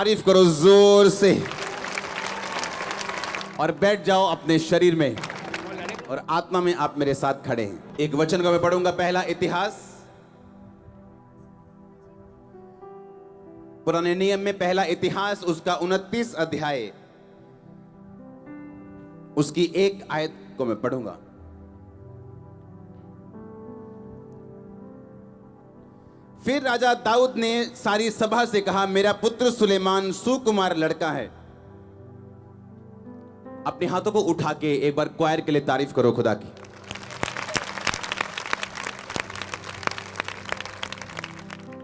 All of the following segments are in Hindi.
तारीफ करो जोर से और बैठ जाओ अपने शरीर में और आत्मा में आप मेरे साथ खड़े हैं। एक वचन को मैं पढ़ूंगा, पहला इतिहास, पुराने नियम में पहला इतिहास उसका 29 अध्याय उसकी एक आयत को मैं पढ़ूंगा। फिर राजा दाऊद ने सारी सभा से कहा, मेरा पुत्र सुलेमान सुकुमार लड़का है। अपने हाथों को उठा के एक बार क्वायर के लिए तारीफ करो खुदा की।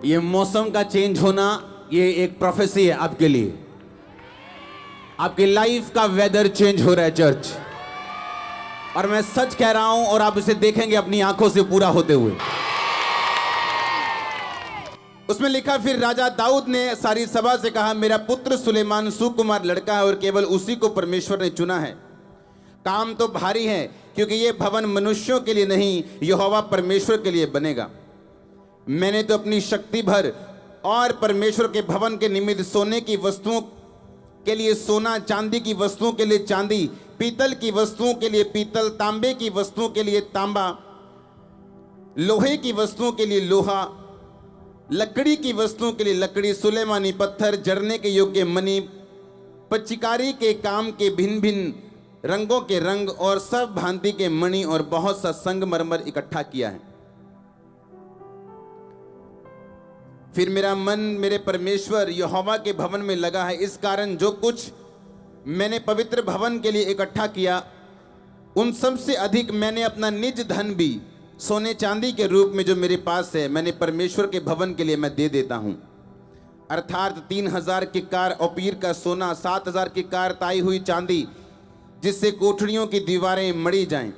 ये मौसम का चेंज होना, ये एक प्रोफेसी है आपके लिए। आपकी लाइफ का वेदर चेंज हो रहा है चर्च, और मैं सच कह रहा हूं और आप इसे देखेंगे अपनी आंखों से पूरा होते हुए। उसमें लिखा, फिर राजा दाऊद ने सारी सभा से कहा, मेरा पुत्र सुलेमान सुकुमार लड़का है और केवल उसी को परमेश्वर ने चुना है। काम तो भारी है, क्योंकि यह भवन मनुष्यों के लिए नहीं, यहोवा परमेश्वर के लिए बनेगा। मैंने तो अपनी शक्ति भर और परमेश्वर के भवन के निमित्त सोने की वस्तुओं के लिए सोना, चांदी की वस्तुओं के लिए चांदी, पीतल की वस्तुओं के लिए पीतल, तांबे की वस्तुओं के लिए तांबा, लोहे की वस्तुओं के लिए लोहा, लकड़ी की वस्तुओं के लिए लकड़ी, सुलेमानी पत्थर, जरने के योग्य मणि, पच्चीकारी के काम के भिन्न भिन्न रंगों के रंग और सब भांति के मणि और बहुत सा संगमरमर इकट्ठा किया है। फिर मेरा मन मेरे परमेश्वर यहोवा के भवन में लगा है। इस कारण जो कुछ मैंने पवित्र भवन के लिए इकट्ठा किया, उन सब से अधिक मैंने अपना निज धन भी सोने चांदी के रूप में जो मेरे पास है, मैंने परमेश्वर के भवन के लिए मैं दे देता हूं। अर्थात 3000 किक्कार ओपीर का सोना, 7000 किक्कार ताई हुई चांदी, जिससे कोठरियों की दीवारें मढ़ी जाएं।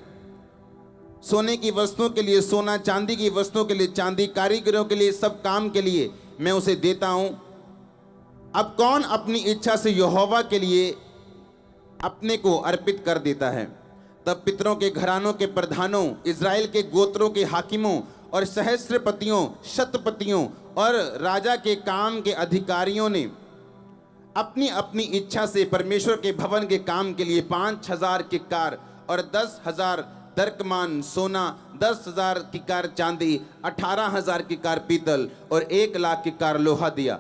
सोने की वस्तुओं के लिए सोना, चांदी की वस्तुओं के लिए चांदी, कारीगरों के लिए सब काम के लिए मैं उसे देता हूं। अब कौन अपनी इच्छा से यहोवा के लिए अपने को अर्पित कर देता है? तब पितरों के घरानों के प्रधानों, इज़राइल के गोत्रों के हाकिमों और सहस्त्रपतियों, शतपतियों और राजा के काम के अधिकारियों ने अपनी अपनी इच्छा से परमेश्वर के भवन के काम के लिए 5000 किक्कार और 10,000 दरकमान सोना, 10,000 किक्कार चांदी, 18,000 किक्कार पीतल और 1,00,000 किक्कार लोहा दिया।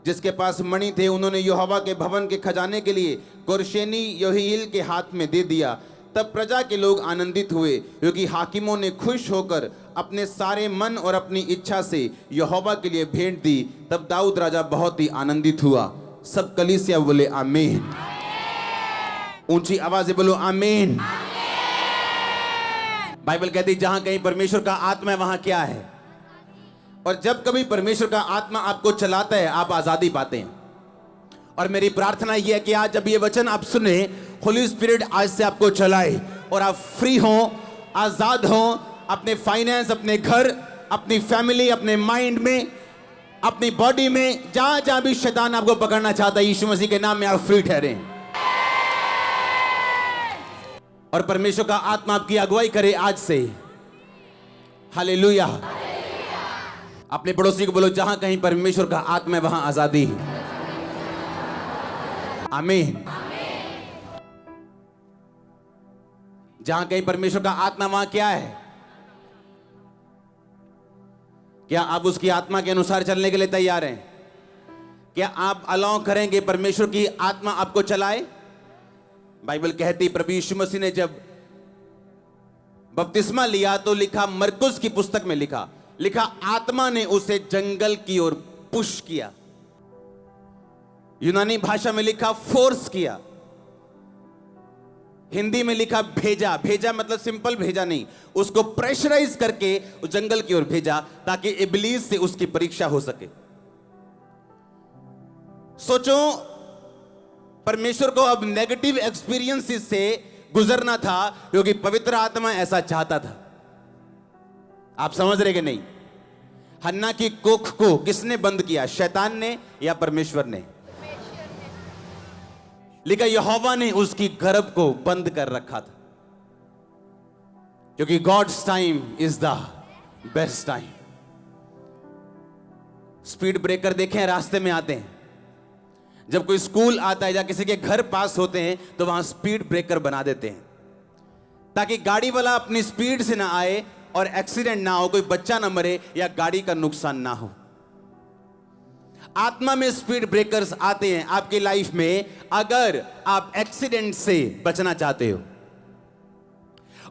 जिसके पास मणि थे उन्होंने यहोवा के भवन के खजाने के लिए कोरशेनी योहील के हाथ में दे दिया। तब प्रजा के लोग आनंदित हुए, क्योंकि हाकिमों ने खुश होकर अपने सारे मन और अपनी इच्छा से यहोवा के लिए भेंट दी। तब दाऊद राजा बहुत ही आनंदित हुआ। सब कलीसिया बोले आमीन। ऊंची आवाज से बोलो आमीन। बाइबल कहती है जहां कहीं परमेश्वर का आत्मा है वहां क्या है, और जब कभी परमेश्वर का आत्मा आपको चलाता है आप आजादी पाते हैं। और मेरी प्रार्थना यह है कि आज जब ये वचन आप सुने, होली स्पिरिट आज से आपको चलाए और आप फ्री हो, आजाद हो, अपने फाइनेंस, अपने घर, अपनी फैमिली, अपने माइंड में, अपनी बॉडी में, जहां जहां भी शैतान आपको पकड़ना चाहता है, यीशु मसीह के नाम में आप फ्री ठहरे और परमेश्वर का आत्मा आपकी अगुवाई करे आज से। हालेलुया। अपने पड़ोसी को बोलो जहां कहीं परमेश्वर का आत्मा है वहां आजादी है। आमीन। जहां कहीं परमेश्वर का आत्मा वहां क्या है? क्या आप उसकी आत्मा के अनुसार चलने के लिए तैयार हैं? क्या आप अलाउ करेंगे परमेश्वर की आत्मा आपको चलाए? बाइबल कहती प्रभु यीशु मसीह ने जब बपतिस्मा लिया तो लिखा, मरकुस की पुस्तक में लिखा आत्मा ने उसे जंगल की ओर पुश किया। यूनानी भाषा में लिखा फोर्स किया। हिंदी में लिखा भेजा। भेजा मतलब सिंपल भेजा नहीं, उसको प्रेशराइज करके उस जंगल की ओर भेजा ताकि इब्लीस से उसकी परीक्षा हो सके। सोचो, परमेश्वर को अब नेगेटिव एक्सपीरियंसेस से गुजरना था क्योंकि पवित्र आत्मा ऐसा चाहता था। आप समझ रहे कि नहीं? हन्ना की कोख को किसने बंद किया, शैतान ने या परमेश्वर ने? लिखा यहोवा ने उसकी गर्भ को बंद कर रखा था, क्योंकि God's time is the best time. Speed breaker देखें, रास्ते में आते हैं, जब कोई स्कूल आता है या किसी के घर पास होते हैं तो वहां स्पीड ब्रेकर बना देते हैं ताकि गाड़ी वाला अपनी स्पीड से ना आए और एक्सीडेंट ना हो, कोई बच्चा ना मरे या गाड़ी का नुकसान ना हो। आत्मा में स्पीड ब्रेकर्स आते हैं आपकी लाइफ में अगर आप एक्सीडेंट से बचना चाहते हो।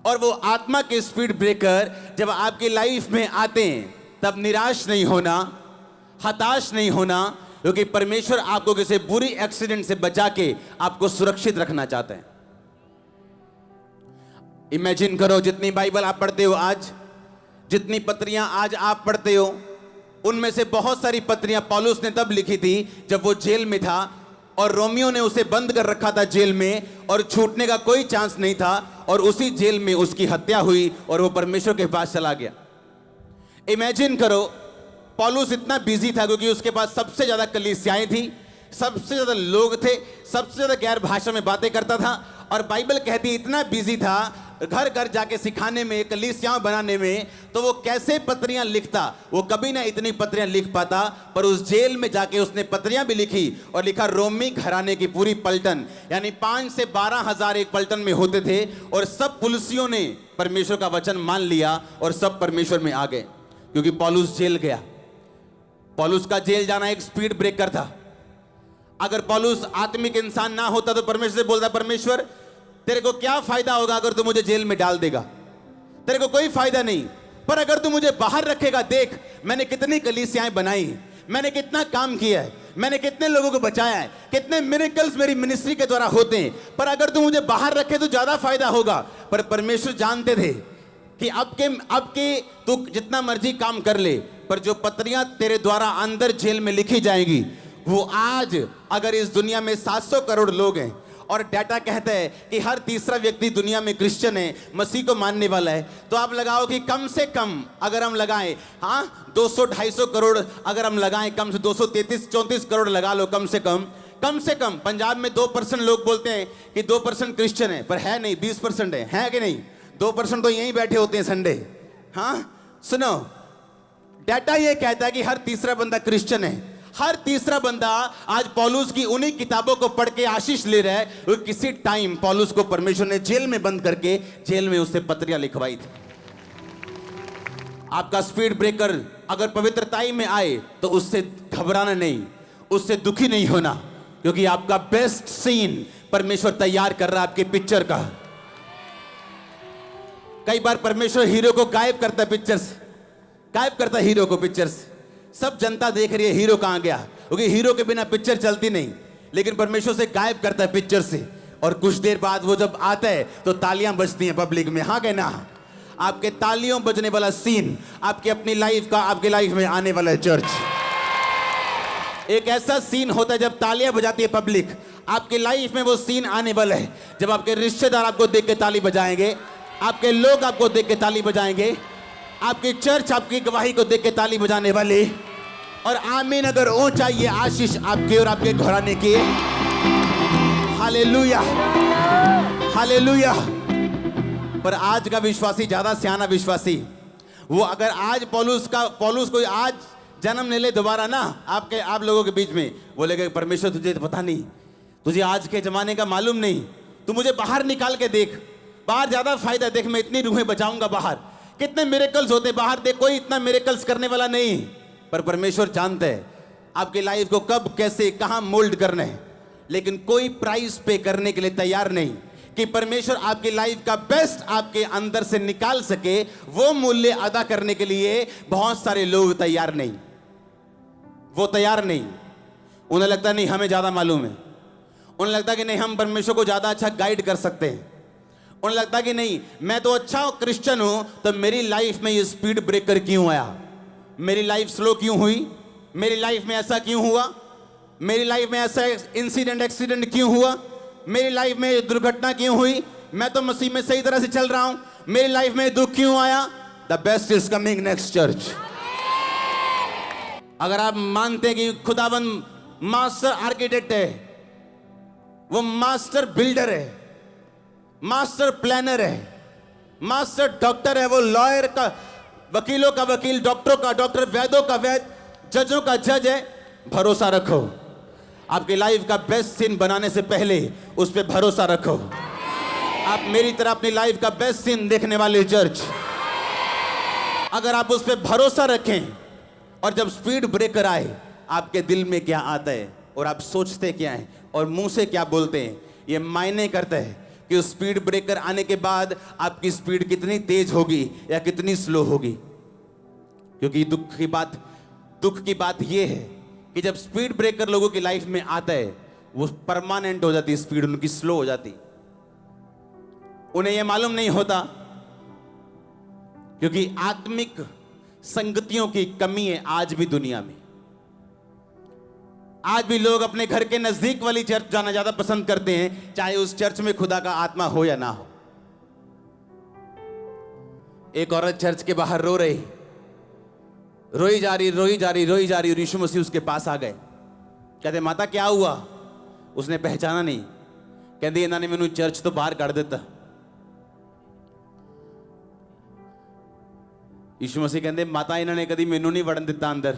और वो आत्मा के स्पीड ब्रेकर जब आपकी लाइफ में आते हैं तब निराश नहीं होना, हताश नहीं होना, क्योंकि परमेश्वर आपको किसी बुरी एक्सीडेंट से बचा के आपको सुरक्षित रखना चाहते हैं। इमेजिन करो, जितनी बाइबल आप पढ़ते हो आज, जितनी पत्रियां आज आप पढ़ते हो, उनमें से बहुत सारी पत्रियां पौलुस ने तब लिखी थी जब वो जेल में था और रोमियो ने उसे बंद कर रखा था जेल में और छूटने का कोई चांस नहीं था, और उसी जेल में उसकी हत्या हुई और वो परमेश्वर के पास चला गया। इमेजिन करो, पौलुस इतना बिजी था क्योंकि उसके पास सबसे ज्यादा कलीसियाएं थी, सबसे ज्यादा लोग थे, सबसे ज्यादा गैर भाषा में बातें करता था, और बाइबल कहती इतना बिजी था घर घर जाके सिखाने में, कलीसियां बनाने में, तो वो कैसे पत्रियां लिखता। वो कभी ना इतनी पत्रियां लिख पाता, पर उस जेल में जाके उसने पत्रियां भी लिखी और लिखा रोमी घराने की पूरी पलटन, यानी 5 से 12 हजार एक पलटन में होते थे, और सब पुलिसियों ने परमेश्वर का वचन मान लिया और सब परमेश्वर में आ गए क्योंकि पौलुस जेल गया। पौलुस का जेल जाना एक स्पीड ब्रेकर था। अगर पौलुस आत्मिक इंसान ना होता तो परमेश्वर से बोलता, परमेश्वर तेरे को क्या फायदा होगा अगर तू मुझे जेल में डाल देगा, तेरे को कोई फायदा नहीं, पर अगर तू मुझे बाहर रखेगा, देख मैंने कितनी कलीसियाएं बनाई, मैंने कितना काम किया है, मैंने कितने लोगों को बचाया है, कितने मिरेकल्स मेरी मिनिस्ट्री के द्वारा होते हैं, पर अगर तू मुझे बाहर रखे तो ज्यादा फायदा होगा। पर परमेश्वर जानते थे कि अब के तू जितना मर्जी काम कर ले, पर जो पत्रियां तेरे द्वारा अंदर जेल में लिखी जाएंगी, वो आज अगर इस दुनिया में 700 करोड़ लोग हैं और डाटा कहता है कि हर तीसरा व्यक्ति दुनिया में क्रिश्चियन है, मसीह को मानने वाला है, तो आप लगाओ कि कम से कम अगर हम लगाएं, हाँ 200-250 करोड़ अगर हम लगाएं, कम से 233-34 करोड़ लगा लो, कम से कम पंजाब में 2% लोग बोलते हैं कि 2% क्रिश्चियन है, पर है नहीं, 20% है कि नहीं? 2% तो यहीं बैठे होते हैं संडे। हाँ सुनो, डाटा ये कहता है कि हर तीसरा बंदा क्रिश्चियन है। हर तीसरा बंदा आज पौलुस की उन्हीं किताबों को पढ़ के आशीष ले रहा है। किसी टाइम पौलुस को परमेश्वर ने जेल में बंद करके जेल में उससे पत्रियां लिखवाई थी। आपका स्पीड ब्रेकर अगर पवित्रताई में आए तो उससे घबराना नहीं, उससे दुखी नहीं होना, क्योंकि आपका बेस्ट सीन परमेश्वर तैयार कर रहा है आपके पिक्चर का। कई बार परमेश्वर हीरो को गायब करता है पिक्चर से, गायब करता है हीरो को पिक्चर से। सब जनता देख रही है हीरो कहां गया, क्योंकि हीरो के बिना पिक्चर चलती नहीं, लेकिन परमेश्वर से गायब करता है पिक्चर से, और कुछ देर बाद वो जब आता है तो तालियां बजती हैं पब्लिक में। हाँ कहना, आपके तालियों बजने वाला सीन आपकी अपनी लाइफ का आपके लाइफ में आने वाला है। चर्च एक ऐसा सीन होता है जब तालियां बजाती है पब्लिक, आपकी लाइफ में वो सीन आने वाला है जब आपके रिश्तेदार आपको देख के ताली बजाएंगे, आपके लोग आपको देख के ताली बजाएंगे, आपकी चर्च आपकी गवाही को देख के ताली बजाने वाले। और आमीन अगर हो चाहिए आशीष आपके और आपके घराने की। Hallelujah hallelujah. पर आज का विश्वासी, ज्यादा सियाना विश्वासी, वो अगर आज पौलुस को आज जन्म ले ले दोबारा ना आप लोगों के बीच में, बोलेगा परमेश्वर तुझे तो पता नहीं, तुझे आज के जमाने का मालूम नहीं, तू मुझे बाहर निकाल के देख, बाहर ज्यादा फायदा, देख मैं इतनी रूहें बचाऊंगा, बाहर कितने मिरेकल्स होते, बाहर देख कोई इतना मिरेकल्स करने वाला नहीं। पर परमेश्वर जानता है आपकी लाइफ को कब कैसे कहां मोल्ड करना है, लेकिन कोई प्राइस पे करने के लिए तैयार नहीं कि परमेश्वर आपकी लाइफ का बेस्ट आपके अंदर से निकाल सके। वो मूल्य अदा करने के लिए बहुत सारे लोग तैयार नहीं, वो तैयार नहीं। उन्हें लगता नहीं हमें ज्यादा मालूम है, उन्हें लगता कि नहीं हम परमेश्वर को ज्यादा अच्छा गाइड कर सकते हैं, उन्हें लगता कि नहीं मैं तो अच्छा क्रिश्चियन हूं तो मेरी लाइफ में ये स्पीड ब्रेकर क्यों आया, मेरी लाइफ स्लो क्यों हुई, मेरी लाइफ में ऐसा क्यों हुआ, मेरी लाइफ में ऐसा एक्सीडेंट क्यों हुआ, मेरी लाइफ में दुर्घटना क्यों हुई, मैं तो मसीह में सही तरह से चल रहा हूं, मेरी लाइफ में दुख क्यों आया। The best is coming next church. अगर आप मानते हैं कि खुदाबंद मास्टर आर्किटेक्ट है, वो मास्टर बिल्डर है, मास्टर प्लानर है, मास्टर डॉक्टर है, वो लॉयर का, वकीलों का वकील, डॉक्टरों का डॉक्टर, वैदों का वैद, जजों का जज है, भरोसा रखो आपके लाइफ का बेस्ट सीन बनाने से पहले उस पर भरोसा रखो। आप मेरी तरह अपनी लाइफ का बेस्ट सीन देखने वाले चर्च, अगर आप उस पर भरोसा रखें और जब स्पीड ब्रेकर आए आपके दिल में क्या आता है और आप सोचते क्या हैं और मुंह से क्या बोलते हैं, ये मायने करता है कि उस स्पीड ब्रेकर आने के बाद आपकी स्पीड कितनी तेज होगी या कितनी स्लो होगी। क्योंकि दुख की बात यह है कि जब स्पीड ब्रेकर लोगों की लाइफ में आता है वो परमानेंट हो जाती है, स्पीड उनकी स्लो हो जाती। उन्हें यह मालूम नहीं होता क्योंकि आत्मिक संगतियों की कमी है आज भी दुनिया में। आज भी लोग अपने घर के नजदीक वाली चर्च जाना ज्यादा पसंद करते हैं, चाहे उस चर्च में खुदा का आत्मा हो या ना हो। एक औरत चर्च के बाहर रोई जा रही। यीशु मसीह उसके पास आ गए। कहते माता क्या हुआ? उसने पहचाना नहीं। कहती इन्होंने मैनू चर्च तो बाहर कर दिता। यीशु मसीह कहते माता इन्होंने कभी मैनू नहीं वड़न दिता अंदर।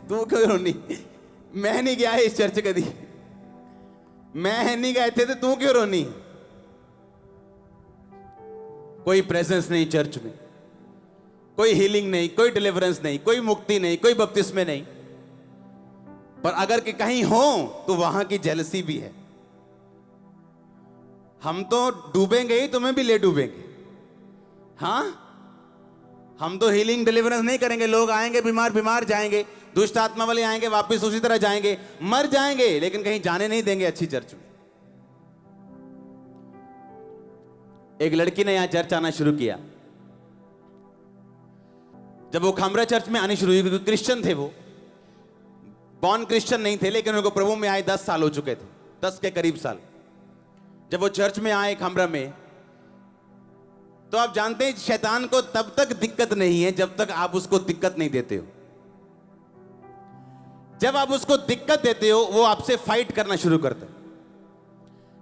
तू क्यों रोनी? मैं नहीं गया इस चर्च कभी, मैं नहीं गए थे तो तू क्यों रोनी? कोई प्रेजेंस नहीं चर्च में, कोई हीलिंग नहीं, कोई डिलीवरेंस नहीं, कोई मुक्ति नहीं, कोई बपतिस्मे नहीं। पर अगर कि कहीं हो तो वहां की जेलसी भी है। हम तो डूबेंगे ही, तुम्हें भी ले डूबेंगे। हाँ, हम तो हीलिंग डिलीवरेंस नहीं करेंगे। लोग आएंगे बीमार जाएंगे, दुष्ट आत्मा वाले आएंगे वापस उसी तरह जाएंगे, मर जाएंगे, लेकिन कहीं जाने नहीं देंगे अच्छी चर्च में। एक लड़की ने यहां चर्च आना शुरू किया। जब वो खामरा चर्च में आनी शुरू हुई, क्योंकि क्रिश्चियन थे, वो बॉर्न क्रिश्चियन नहीं थे, लेकिन उनको प्रभु में आए 10 साल हो चुके थे, 10 के करीब साल। जब वो चर्च में आए खामरा में, तो आप जानते हैं शैतान को तब तक दिक्कत नहीं है जब तक आप उसको दिक्कत नहीं देते हो। जब आप उसको दिक्कत देते हो वो आपसे फाइट करना शुरू करता है।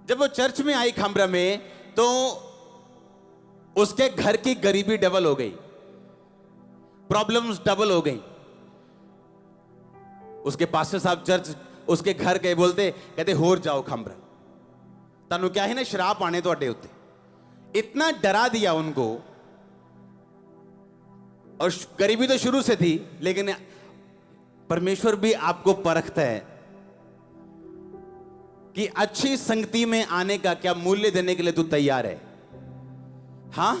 जब वो चर्च में आई खामरा में, तो उसके घर की गरीबी डबल हो गई, प्रॉब्लम्स डबल हो गई। उसके पास्टर साहब चर्च उसके घर गए, बोलते कहते होर जाओ खामरा, तानू क्या है ना शराब आने तो अड्डे उत्ते। इतना डरा दिया उनको। और गरीबी तो शुरू से थी, लेकिन परमेश्वर भी आपको परखता है कि अच्छी संगति में आने का क्या मूल्य देने के लिए तू तैयार है। हां,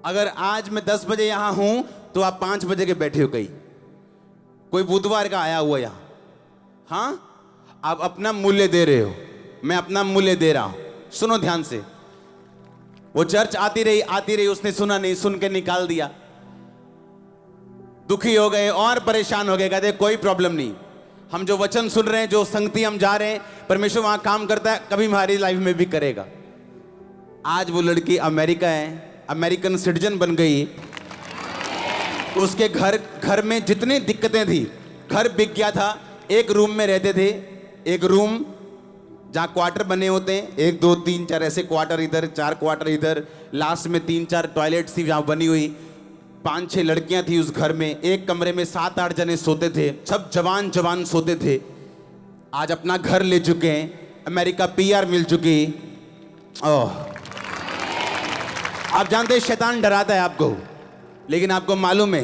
अगर आज मैं 10 बजे यहां हूं तो आप 5 बजे के बैठे हो, कहीं कोई बुधवार का आया हुआ यहां। हां, आप अपना मूल्य दे रहे हो, मैं अपना मूल्य दे रहा हूं। सुनो ध्यान से। वो चर्च आती रही, उसने सुना नहीं, सुन के निकाल दिया। दुखी हो गए और परेशान हो गए। कहते कोई प्रॉब्लम नहीं, हम जो वचन सुन रहे हैं, जो संगति हम जा रहे हैं, परमेश्वर वहां काम करता है, कभी हमारी लाइफ में भी करेगा। आज वो लड़की अमेरिका है, अमेरिकन सिटीजन बन गई। उसके घर में जितनी दिक्कतें थी, घर बिक गया था। एक रूम में रहते थे, एक रूम जहां क्वार्टर बने होते हैं, 1 2 3 4 ऐसे क्वार्टर इधर, 4 क्वार्टर इधर, लास्ट में 3 4 टॉयलेट्स थी जहां बनी हुई। 5 6 लड़कियां थी उस घर में। एक कमरे में 7 8 जने सोते थे, सब जवान सोते थे। आज अपना घर ले चुके हैं, अमेरिका PR मिल चुकी। ओह, आप जानते हैं शैतान डराता है आपको, लेकिन आपको मालूम है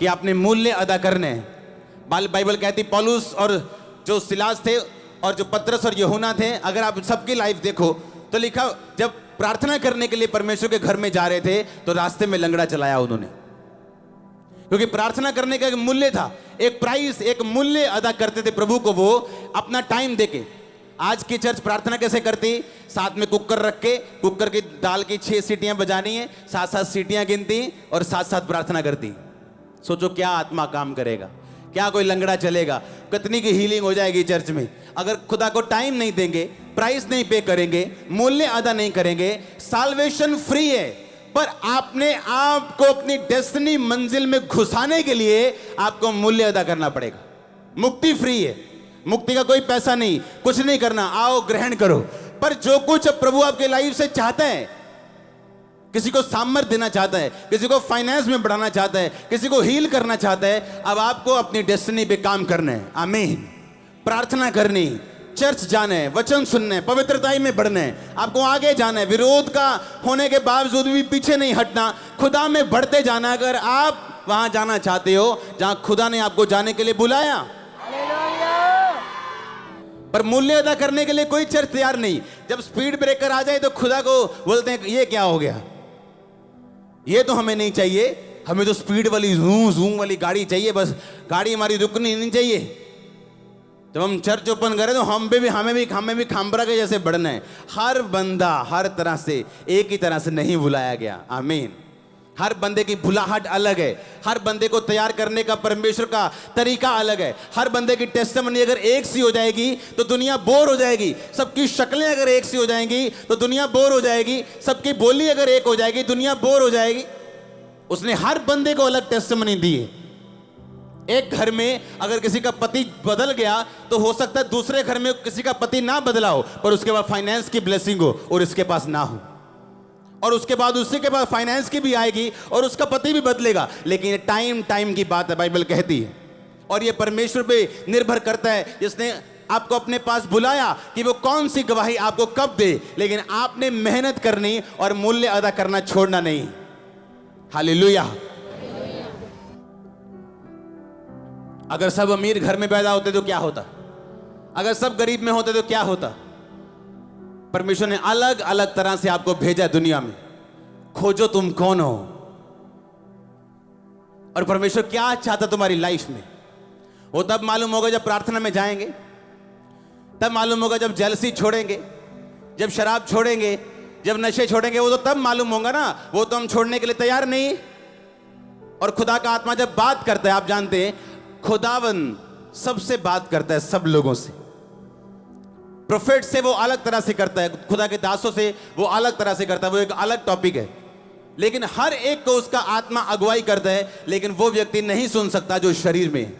कि आपने मूल्य अदा करने हैं। बाइबल कहती पौलुस और जो सिलास थे और जो पतरस और यूहन्ना थे, अगर आप सबकी लाइफ देखो तो लिखा, जब प्रार्थना करने के लिए परमेश्वर के घर में जा रहे थे तो रास्ते में लंगड़ा चलाया उन्होंने, क्योंकि प्रार्थना करने का एक मूल्य था, एक प्राइस, एक मूल्य अदा करते थे प्रभु को, वो अपना टाइम देके। आज की चर्च प्रार्थना कैसे करती? साथ में कुकर रख के, कुकर की दाल की 6 सीटियां बजानी है, 7 सीटियां गिनती और साथ प्रार्थना करती। सोचो क्या आत्मा काम करेगा, क्या कोई लंगड़ा चलेगा, कितनी की हीलिंग हो जाएगी चर्च में। अगर खुदा को टाइम नहीं देंगे, प्राइस नहीं पे करेंगे, मूल्य अदा नहीं करेंगे। साल्वेशन फ्री है, पर आपने आपको अपनी डेस्टिनी मंजिल में घुसाने के लिए आपको मूल्य अदा करना पड़ेगा। मुक्ति फ्री है, मुक्ति का कोई पैसा नहीं, कुछ नहीं करना, आओ ग्रहण करो। पर जो कुछ प्रभु आपके लाइफ से चाहता है, किसी को सामर्थ्य देना चाहता है, किसी को फाइनेंस में बढ़ाना चाहता है, किसी को हील करना चाहता है। अब आपको अपनी डेस्टिनी पे काम करना है। आमीन। प्रार्थना करनी, चर्च जाना है, वचन सुनना है, पवित्रताई में बढ़ना है, आपको आगे जाना है। विरोध का होने के बावजूद भी पीछे नहीं हटना, खुदा में बढ़ते जाना। अगर आप वहां जाना चाहते हो जहां खुदा ने आपको जाने के लिए बुलाया, पर मूल्य अदा करने के लिए कोई चर्च तैयार नहीं। जब स्पीड ब्रेकर आ जाए तो खुदा को बोलते हैं ये क्या हो गया, ये तो हमें नहीं चाहिए, हमें तो स्पीड वाली जूम जूम वाली गाड़ी चाहिए, बस गाड़ी हमारी रुकनी नहीं चाहिए। जब हम चर्च ओपन करें तो हमें भी खामबरा के जैसे बढ़ना है। हर बंदा हर तरह से एक ही तरह से नहीं बुलाया गया। आमीन। हर बंदे की बुलाहट अलग है, हर बंदे को तैयार करने का परमेश्वर का तरीका अलग है। हर बंदे की टेस्टिमनी अगर एक सी हो जाएगी तो दुनिया बोर हो जाएगी। सबकी शक्लें अगर एक सी हो जाएंगी तो दुनिया बोर हो जाएगी। सबकी बोली अगर एक हो जाएगी दुनिया बोर हो जाएगी। उसने हर बंदे को अलग टेस्टिमनी दी है। एक घर में अगर किसी का पति बदल गया तो हो सकता है दूसरे घर में किसी का पति ना बदला हो, पर उसके बाद फाइनेंस की ब्लेसिंग हो और इसके पास ना हो, और उसके बाद उसी के पास फाइनेंस की भी आएगी और उसका पति भी बदलेगा। लेकिन ये टाइम की बात है, बाइबल कहती है। और ये परमेश्वर पे निर्भर करता है जिसने आपको अपने पास बुलाया कि वो कौन सी गवाही आपको कब दे। लेकिन आपने मेहनत करनी और मूल्य अदा करना छोड़ना नहीं। हालेलुया। अगर सब अमीर घर में पैदा होते तो क्या होता, अगर सब गरीब में होते तो क्या होता। परमेश्वर ने अलग अलग तरह से आपको भेजा दुनिया में। खोजो तुम कौन हो और परमेश्वर क्या चाहता तुम्हारी लाइफ में। वो तब मालूम होगा जब प्रार्थना में जाएंगे, तब मालूम होगा जब जेलसी छोड़ेंगे, जब शराब छोड़ेंगे, जब नशे छोड़ेंगे। वो तो तब मालूम होगा ना, वो तो हम छोड़ने के लिए तैयार नहीं। और खुदा का आत्मा जब बात करता है, आप जानते हैं खुदावन सबसे बात करता है, सब लोगों से। प्रोफेट से वो अलग तरह से करता है, खुदा के दासों से वो अलग तरह से करता है, वो एक अलग टॉपिक है। लेकिन हर एक को उसका आत्मा अगुवाई करता है। लेकिन वो व्यक्ति नहीं सुन सकता जो शरीर में है।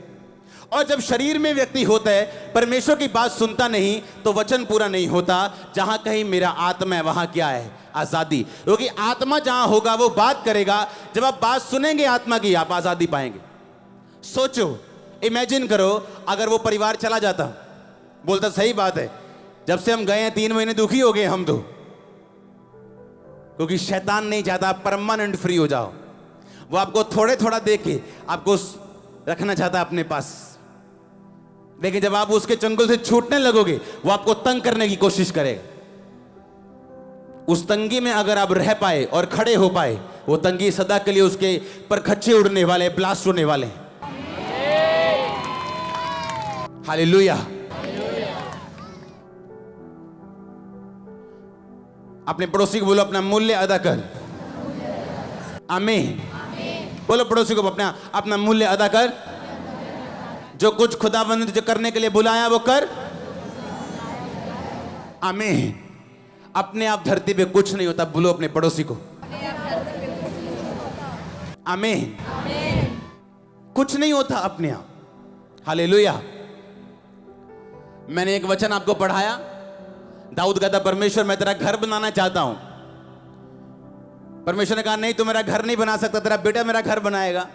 और जब शरीर में व्यक्ति होता है, परमेश्वर की बात सुनता नहीं, तो वचन पूरा नहीं होता। जहां कहीं मेरा आत्मा है वहां क्या है, आजादी। क्योंकि आत्मा जहां होगा वो बात करेगा। जब आप बात सुनेंगे आत्मा की, आप आजादी पाएंगे। सोचो, इमेजिन करो अगर वो परिवार चला जाता, बोलता सही बात है, जब से हम गए हैं 3 महीने दुखी हो गए हम तो, क्योंकि शैतान नहीं चाहता आप परमानेंट फ्री हो जाओ। वो आपको थोड़े थोड़ा देके आपको रखना चाहता है अपने पास। लेकिन जब आप उसके चंगुल से छूटने लगोगे, वो आपको तंग करने की कोशिश करेगा। उस तंगी में अगर आप रह पाए और खड़े हो पाए, वो तंगी सदा के लिए उसके पर खच्चे उड़ने वाले, ब्लास्ट होने वाले हैं। हालेलुया। अपने पड़ोसी को बोलो अपना मूल्य अदा कर। आमीन। बोलो पड़ोसी को अपना अपना मूल्य अदा कर। जो कुछ खुदावंद ने तुझे करने के लिए बुलाया वो कर। आमीन। अपने आप धरती पे कुछ नहीं होता, बोलो अपने पड़ोसी को। आमीन। कुछ नहीं होता अपने आप। हालेलुया। मैंने एक वचन आपको पढ़ाया, दाऊद कहता परमेश्वर मैं तेरा घर बनाना चाहता हूं। परमेश्वर ने कहा नहीं, तू मेरा घर नहीं बना सकता, तेरा बेटा मेरा घर बनाएगा।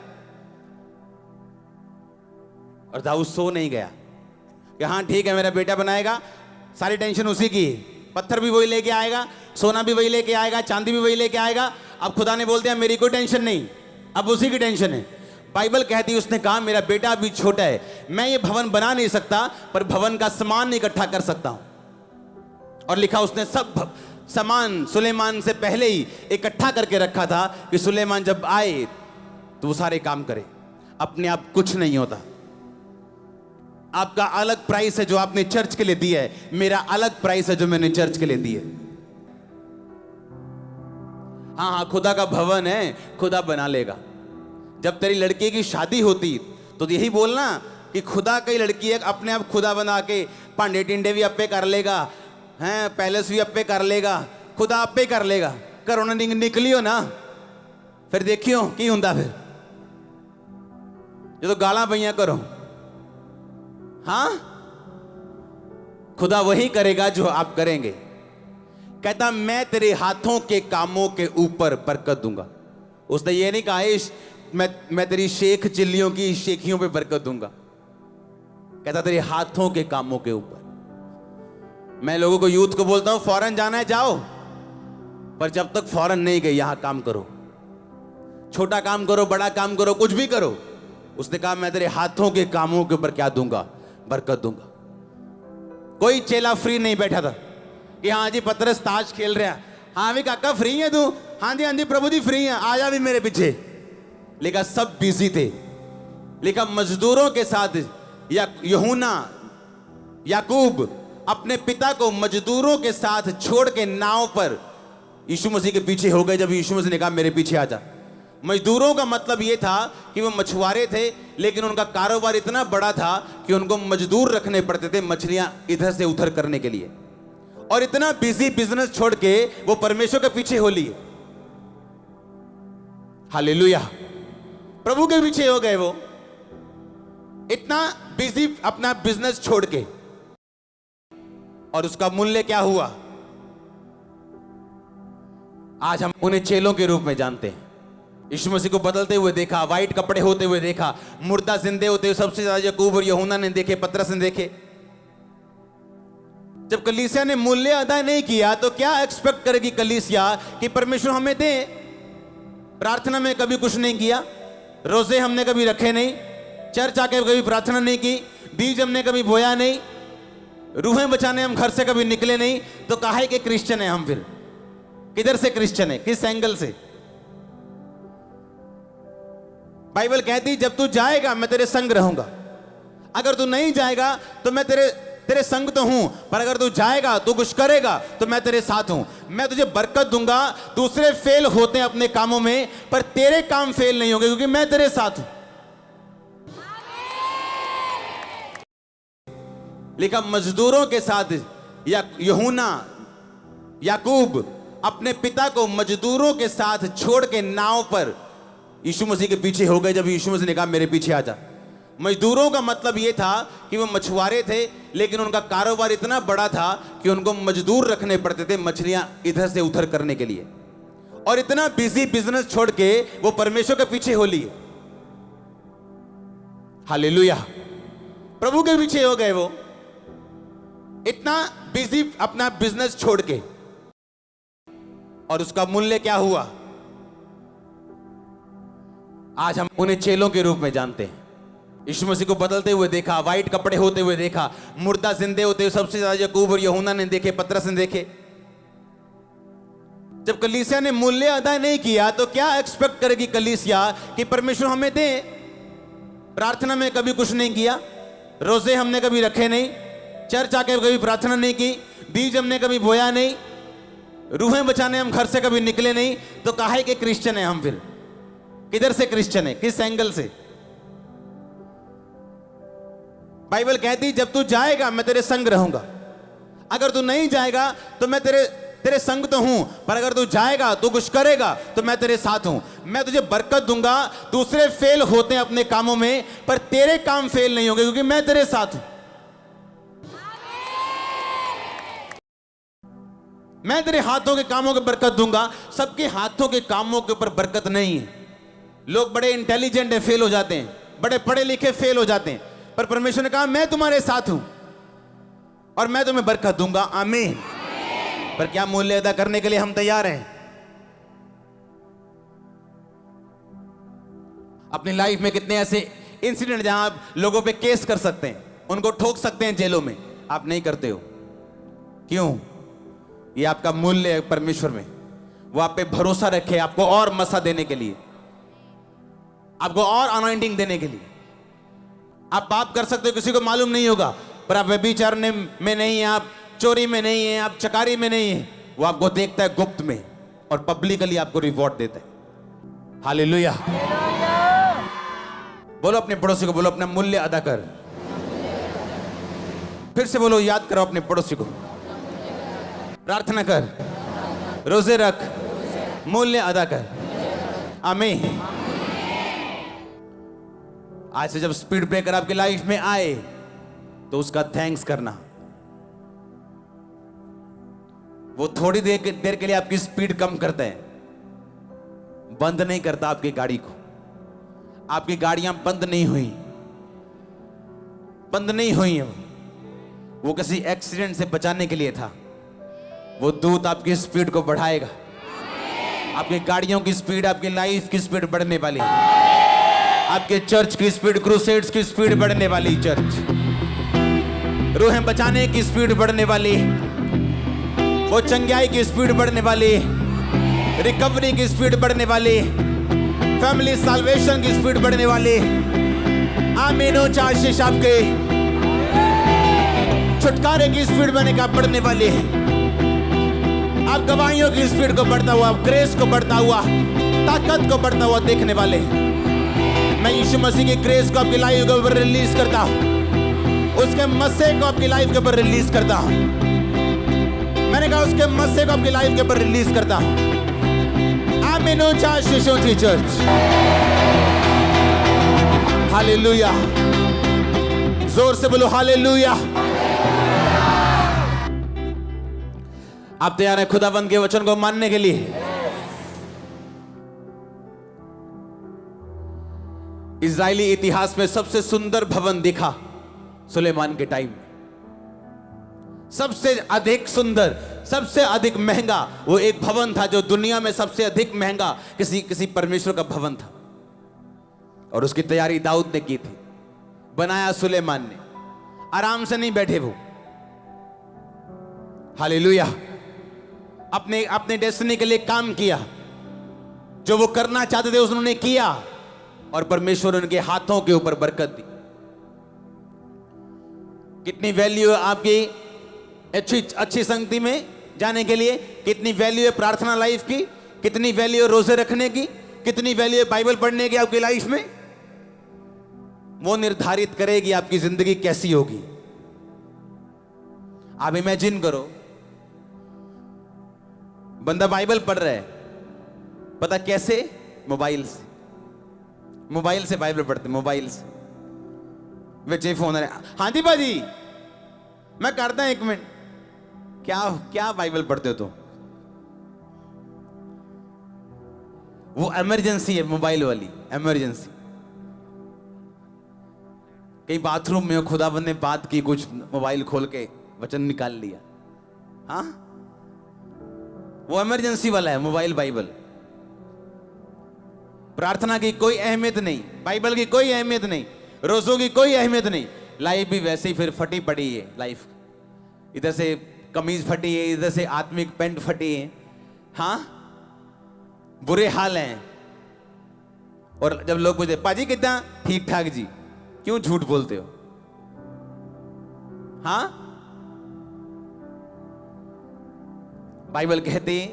और दाऊद सो नहीं गया कि हाँ ठीक है मेरा बेटा बनाएगा, सारी टेंशन उसी की। पत्थर भी वही लेके आएगा, सोना भी वही लेके आएगा, चांदी भी वही लेके आएगा। अब खुदा ने बोल दिया मेरी कोई टेंशन नहीं, अब उसी की टेंशन है। बाइबल कहती है उसने कहा मेरा बेटा अभी छोटा है, मैं ये भवन बना नहीं सकता, पर भवन का सामान इकट्ठा कर सकता हूं। और लिखा उसने सब सामान सुलेमान से पहले ही इकट्ठा करके रखा था कि सुलेमान जब आए तो वो सारे काम करे। अपने आप कुछ नहीं होता। आपका अलग प्राइस है जो आपने चर्च के लिए दिया है, मेरा अलग प्राइस है जो मैंने चर्च के लिए दिया है। हाँ, खुदा का भवन है, खुदा बना लेगा। जब तेरी लड़की की शादी होती तो यही बोलना कि खुदा की लड़की है, अपने आप खुदा बना के पांडे टिंडे भी अप्पे कर लेगा, हैं पैलेस भी अप्पे कर लेगा, खुदा अप्पे कर लेगा। करोना निकलियो ना फिर देखियो की हुंदा फिर जो तो गाला पईया करो। हाँ, खुदा वही करेगा जो आप करेंगे। कहता मैं तेरे हाथों के कामों के ऊपर बरकत दूंगा। उसने ये नहीं कहा मैं तेरी शेख चिल्लियों की शेखियों पे बरकत दूंगा। कहता तेरे हाथों के कामों के ऊपर। मैं लोगों को, यूथ को बोलता हूं फौरन जाना है जाओ, पर जब तक फौरन नहीं गए यहां काम करो, छोटा काम करो, बड़ा काम करो, कुछ भी करो। उसने कहा मैं तेरे हाथों के कामों के ऊपर क्या दूंगा? बरकत दूंगा। कोई चेला फ्री नहीं बैठा था कि हाँ जी पतरस ताश खेल रहा है, हाँ भी काका फ्री है तू, हाँ जी प्रभु जी फ्री है, आजा भी मेरे पीछे। लेकिन सब बिजी थे। लेकिन मजदूरों के साथ यूहन्ना याकूब अपने पिता को मजदूरों के साथ छोड़ के नाव पर यीशु मसीह के पीछे हो गए। जब यीशु मसीह ने कहा मेरे पीछे आ जा। मजदूरों का मतलब यह था कि वो मछुआरे थे, लेकिन उनका कारोबार इतना बड़ा था कि उनको मजदूर रखने पड़ते थे मछलियां इधर से उधर करने के लिए। और इतना बिजी बिजनेस छोड़ के वो परमेश्वर के पीछे हो लिए। हालेलुया, प्रभु के पीछे हो गए। वो इतना बिजी अपना बिजनेस छोड़ के। और उसका मूल्य क्या हुआ? आज हम उन्हें चेलों के रूप में जानते हैं। यीशु मसीह को बदलते हुए देखा, वाइट कपड़े होते हुए देखा, मुर्दा जिंदे होते हुए सबसे ज्यादा याकूब और यूहन्ना ने देखे, पतरस ने देखे। जब कलीसिया ने मूल्य अदा नहीं किया तो क्या एक्सपेक्ट करेगी कलीसिया कि परमेश्वर हमें दे? प्रार्थना में कभी कुछ नहीं किया, रोजे हमने कभी रखे नहीं, चर्च आके कभी प्रार्थना नहीं की, बीज हमने कभी बोया नहीं, रूहें बचाने हम घर से कभी निकले नहीं, तो काहे के क्रिश्चियन है हम? फिर किधर से क्रिश्चियन है? किस एंगल से? बाइबल कहती जब तू जाएगा मैं तेरे संग रहूंगा, अगर तू नहीं जाएगा तो मैं तेरे संग तो हूं, पर अगर तू जाएगा तू कुछ करेगा तो मैं तेरे साथ हूं। मैं तुझे बरकत दूंगा। दूसरे फेल होते हैं अपने कामों में, पर तेरे काम फेल नहीं होंगे क्योंकि मैं तेरे साथ हूं। लेकिन मजदूरों के साथ यूहन्ना याकूब अपने पिता को मजदूरों के साथ छोड़ के नाव पर यीशु मसीह के पीछे हो गए। जब यीशु मसीह ने कहा मेरे पीछे आ जा। मजदूरों का मतलब यह था कि वो मछुआरे थे, लेकिन उनका कारोबार इतना बड़ा था कि उनको मजदूर रखने पड़ते थे मछलियां इधर से उधर करने के लिए। और इतना बिजी बिजनेस छोड़ के वो परमेश्वर के पीछे हो लिए। हालेलुया, प्रभु के पीछे हो गए। वो इतना बिजी अपना बिजनेस छोड़ के। और उसका मूल्य क्या हुआ? आज हम उन्हें चेलों के रूप में जानते हैं। यीशु मसीह को बदलते हुए देखा, वाइट कपड़े होते हुए देखा, मुर्दा जिंदे होते हुए सबसे ज्यादा याकूब और यूहन्ना ने देखे, पतरस ने देखे। जब कलीसिया ने मूल्य अदा नहीं किया तो क्या एक्सपेक्ट करेगी कलीसिया कि परमेश्वर हमें दे? प्रार्थना में कभी कुछ नहीं किया, रोजे हमने कभी रखे नहीं, चर्च आके कभी प्रार्थना नहीं की, बीज हमने कभी बोया नहीं, रूहें बचाने हम घर से कभी निकले नहीं, तो काहे के क्रिश्चियन है हम? फिर किधर से क्रिश्चियन है? किस एंगल से? बाइबल कहती जब तू जाएगा मैं तेरे संग रहूंगा, अगर तू नहीं जाएगा तो मैं तेरे संग तो हूं, पर अगर तू जाएगा तू कुछ करेगा तो मैं तेरे साथ हूं। मैं तुझे बरकत दूंगा। दूसरे फेल होते हैं अपने कामों में, पर तेरे काम फेल नहीं होंगे क्योंकि मैं तेरे साथ हूं। मैं तेरे हाथों के कामों की बरकत दूंगा। सबके हाथों के कामों के ऊपर बरकत नहीं है। लोग बड़े इंटेलिजेंट है, फेल हो जाते हैं, बड़े पढ़े लिखे फेल हो जाते हैं, पर परमेश्वर ने कहा मैं तुम्हारे साथ हूं और मैं तुम्हें बरकत दूंगा। आमीन। पर क्या मूल्य अदा करने के लिए हम तैयार हैं? अपनी लाइफ में कितने ऐसे इंसिडेंट जहां आप लोगों पे केस कर सकते हैं, उनको ठोक सकते हैं जेलों में, आप नहीं करते हो। क्यों? ये आपका मूल्य है परमेश्वर में। वो आप पे भरोसा रखे आपको और मसा देने के लिए, आपको और अनॉइंटिंग देने के लिए। आप पाप कर सकते हो, किसी को मालूम नहीं होगा, पर आप व्यभिचार में नहीं है, आप चोरी में नहीं है, आप चकारी में नहीं है। वो आपको देखता है गुप्त में और पब्लिकली आपको रिवॉर्ड देता है। हालेलुया। बोलो अपने पड़ोसी को, बोलो अपना मूल्य अदा कर। फिर से बोलो, याद करो अपने पड़ोसी को, प्रार्थना कर, रोजे रख, मूल्य अदा कर। आमीन। आज से जब स्पीड ब्रेकर आपकी लाइफ में आए तो उसका थैंक्स करना। वो थोड़ी देर के लिए आपकी स्पीड कम करते हैं, बंद नहीं करता आपकी गाड़ी को। आपकी गाड़ियां बंद नहीं हुई हैं, वो किसी एक्सीडेंट से बचाने के लिए था। वो दूत आपकी स्पीड को बढ़ाएगा। आपकी गाड़ियों की स्पीड, आपकी लाइफ की स्पीड बढ़ने वाली, आपके चर्च की स्पीड, क्रूसेड्स की स्पीड बढ़ने वाली, चर्च रूहें बचाने की स्पीड बढ़ने वाली, वो चंगाई की स्पीड बढ़ने वाली, रिकवरी की स्पीड बढ़ने वाली, फैमिली साल्वेशन की स्पीड बढ़ने वाली। आमीन। ऊंचा आशीष आपके छुटकारे की स्पीड बढ़ने वाली है। आप गवाहियों की स्पीड को बढ़ता हुआ, ग्रेस को बढ़ता हुआ, ताकत को बढ़ता हुआ देखने वाले हैं। मैं यीशु मसीह की ग्रेस को आपकी लाइफ के ऊपर रिलीज करता हूं, उसके मस्से को आपकी लाइफ के ऊपर रिलीज करता हूं। मैंने कहा उसके मस्से को आपकी लाइफ के ऊपर रिलीज करता हूं। आमीन। ऊंचा आशीष ऊंची चर्च। हालेलुया। जोर से बोलो हालेलुया। आप तैयार हैं खुदावंद के वचन को मानने के लिए? इजरायली इतिहास में सबसे सुंदर भवन दिखा सुलेमान के टाइम में। सबसे अधिक सुंदर, सबसे अधिक महंगा वो एक भवन था जो दुनिया में सबसे अधिक महंगा किसी परमेश्वर का भवन था। और उसकी तैयारी दाऊद ने की थी, बनाया सुलेमान ने। आराम से नहीं बैठे वो। हालेलुया। अपने डेस्टिनी के लिए काम किया, जो वो करना चाहते थे उन्होंने किया, और परमेश्वर उनके हाथों के ऊपर बरकत दी। कितनी वैल्यू है आपकी अच्छी संगति में जाने के लिए, कितनी वैल्यू है प्रार्थना लाइफ की, कितनी वैल्यू है रोजे रखने की, कितनी वैल्यू है बाइबल पढ़ने की आपकी लाइफ में। वो निर्धारित करेगी आपकी जिंदगी कैसी होगी। आप इमेजिन करो, बंदा बाइबल पढ़ रहा है, पता कैसे? मोबाइल से बाइबल पढ़ते, मोबाइल से। वे फोन आ रहा, हाँ जी भाजी मैं करता हूं 1 मिनट। क्या बाइबल पढ़ते हो तुम? वो इमरजेंसी है, मोबाइल वाली इमरजेंसी। कहीं बाथरूम में हो, खुदाबंद ने बात की, कुछ मोबाइल खोल के वचन निकाल लिया। हाँ, वो इमरजेंसी वाला है मोबाइल। बाइबल, प्रार्थना की कोई अहमियत नहीं, बाइबल की कोई अहमियत नहीं, रोजों की कोई अहमियत नहीं। लाइफ भी वैसे ही फिर फटी पड़ी है। लाइफ इधर से कमीज फटी है, इधर से आत्मिक पैंट फटी है। हाँ, बुरे हाल हैं। और जब लोग पूछते पाजी कितना, ठीक ठाक जी, क्यों झूठ बोलते हो? हाँ, बाइबल कहती है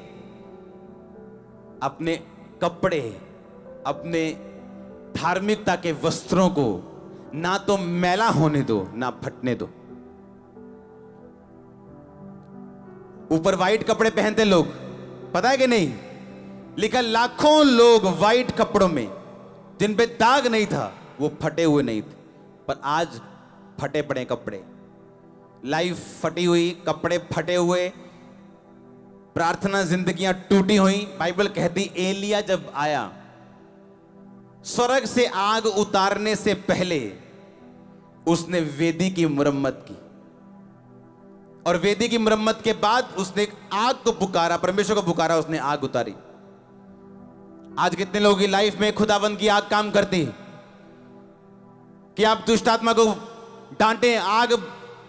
अपने कपड़े, अपने धार्मिकता के वस्त्रों को ना तो मैला होने दो, ना फटने दो। ऊपर वाइट कपड़े पहनते लोग, पता है कि नहीं? लिखा लाखों लोग वाइट कपड़ों में, जिन पे दाग नहीं था, वो फटे हुए नहीं थे। पर आज फटे पड़े कपड़े, लाइफ फटी हुई, कपड़े फटे हुए, प्रार्थना जिंदगियां टूटी हुई। बाइबल कहती एलिया जब आया, स्वर्ग से आग उतारने से पहले उसने वेदी की मुरम्मत की, और वेदी की मुरम्मत के बाद उसने आग को पुकारा, परमेश्वर को पुकारा, उसने आग उतारी। आज कितने लोगों की लाइफ में खुदावंद की आग काम करती है कि आप दुष्ट आत्मा को डांटे, आग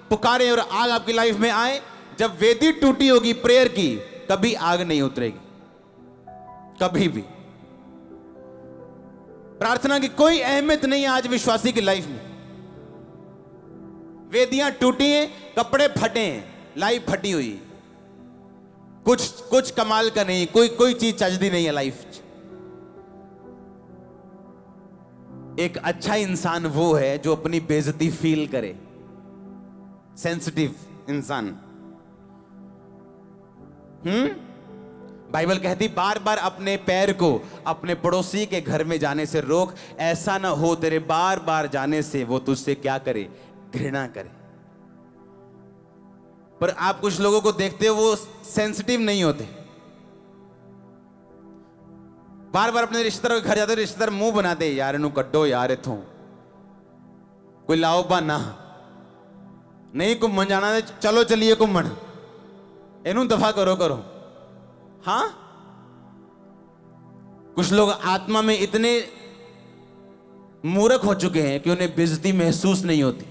पुकारे और आग आपकी लाइफ में आए। जब वेदी टूटी होगी प्रेयर की, कभी आग नहीं उतरेगी, कभी भी। प्रार्थना की कोई अहमियत नहीं है आज विश्वासी की लाइफ में। वेदियां टूटी हैं, कपड़े फटे हैं, लाइफ फटी हुई, कुछ कमाल का नहीं, कोई चीज चजदी नहीं है लाइफ। एक अच्छा इंसान वो है जो अपनी बेइज्जती फील करे, सेंसिटिव इंसान। बाइबल कहती बार बार अपने पैर को अपने पड़ोसी के घर में जाने से रोक, ऐसा ना हो तेरे बार बार जाने से वो तुझसे क्या करे, घृणा करे। पर आप कुछ लोगों को देखते हो वो सेंसिटिव नहीं होते। बार बार अपने रिश्तेदारों के घर जाते, रिश्तेदार मुंह बनाते, यार इनू कड्डो यार इथों, कोई लाओ बहाना नहीं, घूमन जाना है चलो चलिए घूमन, इनू दफा करो। हाँ, कुछ लोग आत्मा में इतने मूर्ख हो चुके हैं कि उन्हें बेइज्जती महसूस नहीं होती।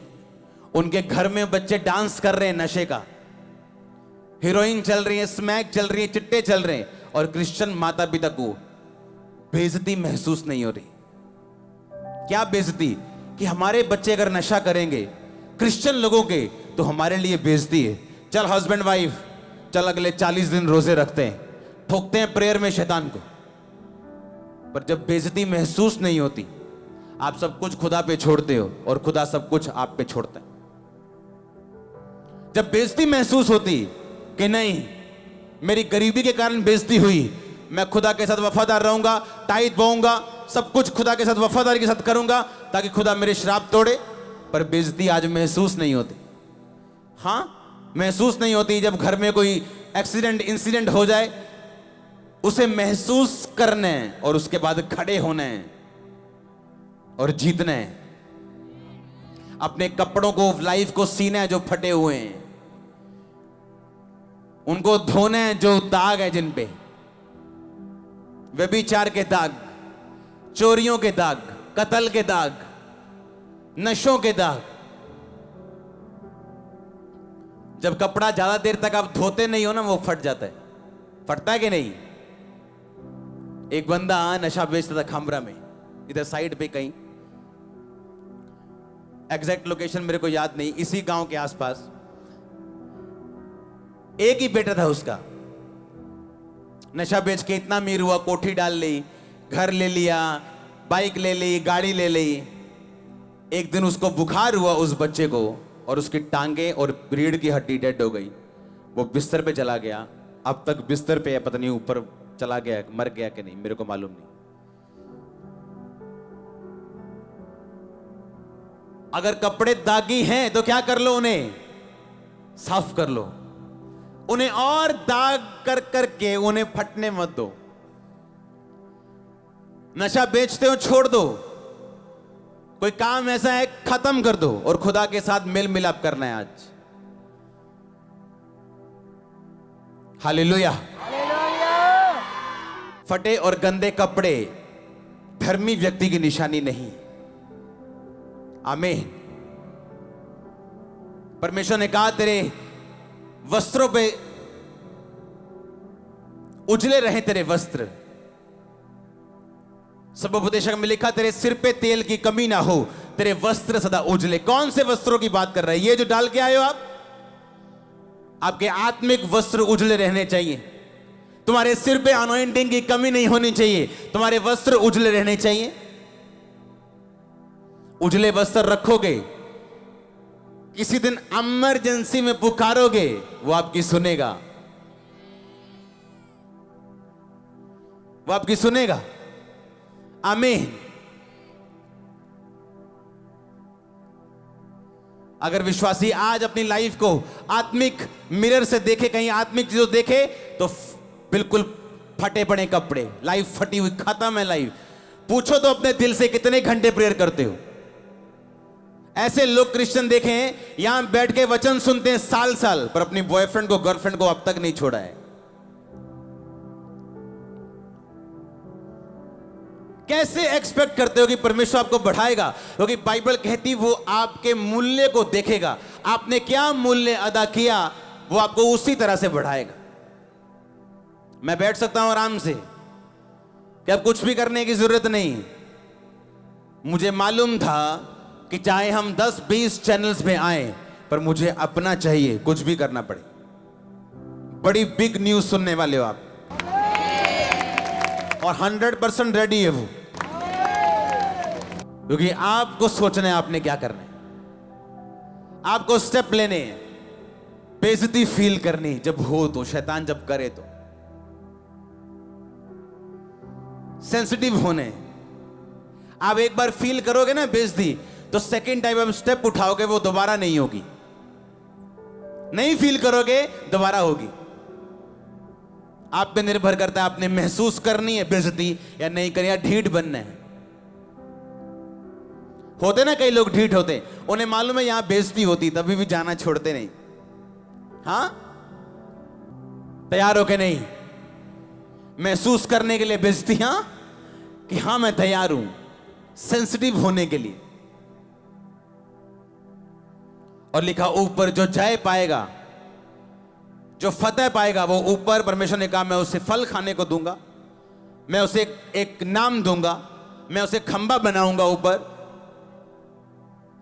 उनके घर में बच्चे डांस कर रहे हैं नशे का, हीरोइन चल रही है, स्मैक चल रही है, चिट्टे चल रहे हैं, और क्रिश्चियन माता पिता को बेइज्जती महसूस नहीं हो रही। क्या बेइज्जती? कि हमारे बच्चे अगर नशा करेंगे क्रिश्चियन लोगों के तो हमारे लिए बेइज्जती है। चल हस्बैंड वाइफ, चल अगले 40 दिन रोजे रखते हैं, ठोकते हैं प्रेयर में शैतान को। पर जब बेइज्जती महसूस नहीं होती, आप सब कुछ खुदा पे छोड़ते हो और खुदा सब कुछ आप पे छोड़ता है। जब बेइज्जती महसूस होती कि नहीं मेरी गरीबी के कारण बेइज्जती हुई, मैं खुदा के साथ वफादार रहूंगा, टाइट बोऊंगा, सब कुछ खुदा के साथ वफादारी के साथ करूंगा ताकि खुदा मेरे श्राप तोड़े, पर बेइज्जती आज महसूस नहीं होती। हाँ, महसूस नहीं होती। जब घर में कोई एक्सीडेंट इंसिडेंट हो जाए, उसे महसूस करना है और उसके बाद खड़े होना है और जीतना है। अपने कपड़ों को, लाइफ को सीना है जो फटे हुए हैं, उनको धोना है जो दाग है जिन पे, व्यभिचार के दाग, चोरियों के दाग, कत्ल के दाग, नशों के दाग। जब कपड़ा ज्यादा देर तक आप धोते नहीं हो ना, वो फट जाता है। फटता है कि नहीं? एक बंदा नशा बेचता था खामरा में, इधर साइड पे कहीं, एग्जैक्ट लोकेशन मेरे को याद नहीं, इसी गांव के आसपास। एक ही बेटा था उसका, नशा बेच के इतना अमीर हुआ, कोठी डाल ली, घर ले लिया, बाइक ले ली, गाड़ी ले ली। एक दिन उसको बुखार हुआ उस बच्चे को, और उसकी टांगे और रीढ़ की हड्डी डेड हो गई। वो बिस्तर पे चला गया, अब तक बिस्तर पे है, पता नहीं ऊपर चला गया, मर गया कि नहीं, मेरे को मालूम नहीं। अगर कपड़े दागी हैं तो क्या कर लो, उन्हें साफ कर लो, उन्हें और दाग कर करके उन्हें फटने मत दो। नशा बेचते हो छोड़ दो, कोई काम ऐसा है खत्म कर दो और खुदा के साथ मेल मिलाप करना है आज। हालेलुया। फटे और गंदे कपड़े धर्मी व्यक्ति की निशानी नहीं। आमीन। परमेश्वर ने कहा तेरे वस्त्रों पे उजले रहे तेरे वस्त्र। सबोपदेशक में लिखा तेरे सिर पे तेल की कमी ना हो, तेरे वस्त्र सदा उजले। कौन से वस्त्रों की बात कर रहे हैं? ये जो डाल के आए हो आप, आपके आत्मिक वस्त्र उजले रहने चाहिए। तुम्हारे सिर पे अनॉइंटिंग की कमी नहीं होनी चाहिए, तुम्हारे वस्त्र उजले रहने चाहिए। उजले वस्त्र रखोगे, किसी दिन इमरजेंसी में पुकारोगे, वो आपकी सुनेगा, वो आपकी सुनेगा। आमीन। अगर विश्वासी आज अपनी लाइफ को आत्मिक मिरर से देखे, कहीं आत्मिक चीजों देखे, तो बिल्कुल फटे पड़े कपड़े, लाइफ फटी हुई, खत्म है लाइफ। पूछो तो अपने दिल से कितने घंटे प्रेयर करते हो? ऐसे लोग क्रिश्चियन देखे हैं, यहां बैठ के वचन सुनते हैं साल साल, पर अपनी बॉयफ्रेंड को, गर्लफ्रेंड को अब तक नहीं छोड़ा है। कैसे एक्सपेक्ट करते हो कि परमेश्वर आपको बढ़ाएगा? क्योंकि बाइबल कहती वो आपके मूल्य को देखेगा, आपने क्या मूल्य अदा किया, वो आपको उसी तरह से बढ़ाएगा। मैं बैठ सकता हूं आराम से कि अब कुछ भी करने की जरूरत नहीं। मुझे मालूम था कि चाहे हम 10-20 चैनल्स में आए, पर मुझे अपना चाहिए, कुछ भी करना पड़े। बड़ी बिग न्यूज सुनने वाले हो आप, और 100% रेडी है वो, क्योंकि आपको सोचना है आपने क्या करना है, आपको स्टेप लेने हैं। बेइज्जती फील करनी जब हो तो, शैतान जब करे तो, सेंसिटिव होने। आप एक बार फील करोगे ना बेइज्जती, तो सेकंड टाइम आप स्टेप उठाओगे, वो दोबारा नहीं होगी। नहीं फील करोगे दोबारा होगी। आप पे निर्भर करता है, आपने महसूस करनी है बेइज्जती या नहीं करनी, या ढीठ बनना है। होते ना कई लोग ढीठ होते, उन्हें मालूम है यहां बेइज्जती होती, तभी भी जाना छोड़ते नहीं। हाँ, तैयार हो के नहीं, महसूस करने के लिए बेइज्जती, हाँ कि हाँ मैं तैयार हूं, सेंसिटिव होने के लिए। और लिखा ऊपर जो जय पाएगा, जो फतेह पाएगा, वो ऊपर परमेश्वर ने कहा मैं उसे फल खाने को दूंगा, मैं उसे एक नाम दूंगा, मैं उसे खंबा बनाऊंगा ऊपर।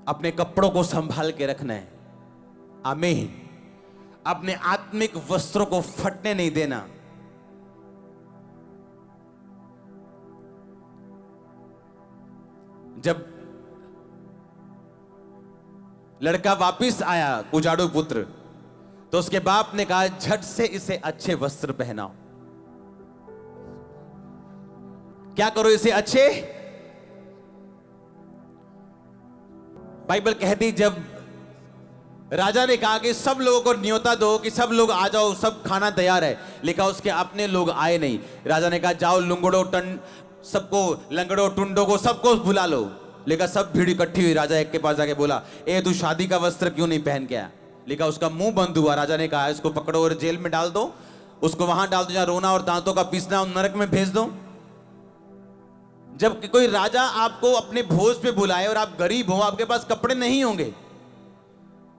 अपने कपड़ों को संभाल के रखना है, आमीन। अपने आत्मिक वस्त्रों को फटने नहीं देना। जब लड़का वापिस आया उजाड़ू पुत्र, तो उसके बाप ने कहा झट से इसे अच्छे वस्त्र पहनाओ। क्या करो इसे अच्छे? बाइबल कहती जब राजा ने कहा कि सब लोगों को न्योता दो कि सब लोग आ जाओ, सब खाना तैयार है, लिखा उसके अपने लोग आए नहीं। राजा ने कहा जाओ लुंगड़ो टन सबको, लंगड़ो टुंडो को सबको बुला लो। लिखा सब भीड़ इकट्ठी हुई। राजा एक के पास जाके बोला ए तू शादी का वस्त्र क्यों नहीं पहन के आया? लिखा उसका मुंह बंद हुआ। राजा ने कहा इसको पकड़ो और जेल में डाल दो, उसको वहां डाल दो जहां रोना और दांतों का पीसना, नरक में भेज दो। जब कोई राजा आपको अपने भोज पे बुलाए और आप गरीब हो, आपके पास कपड़े नहीं होंगे,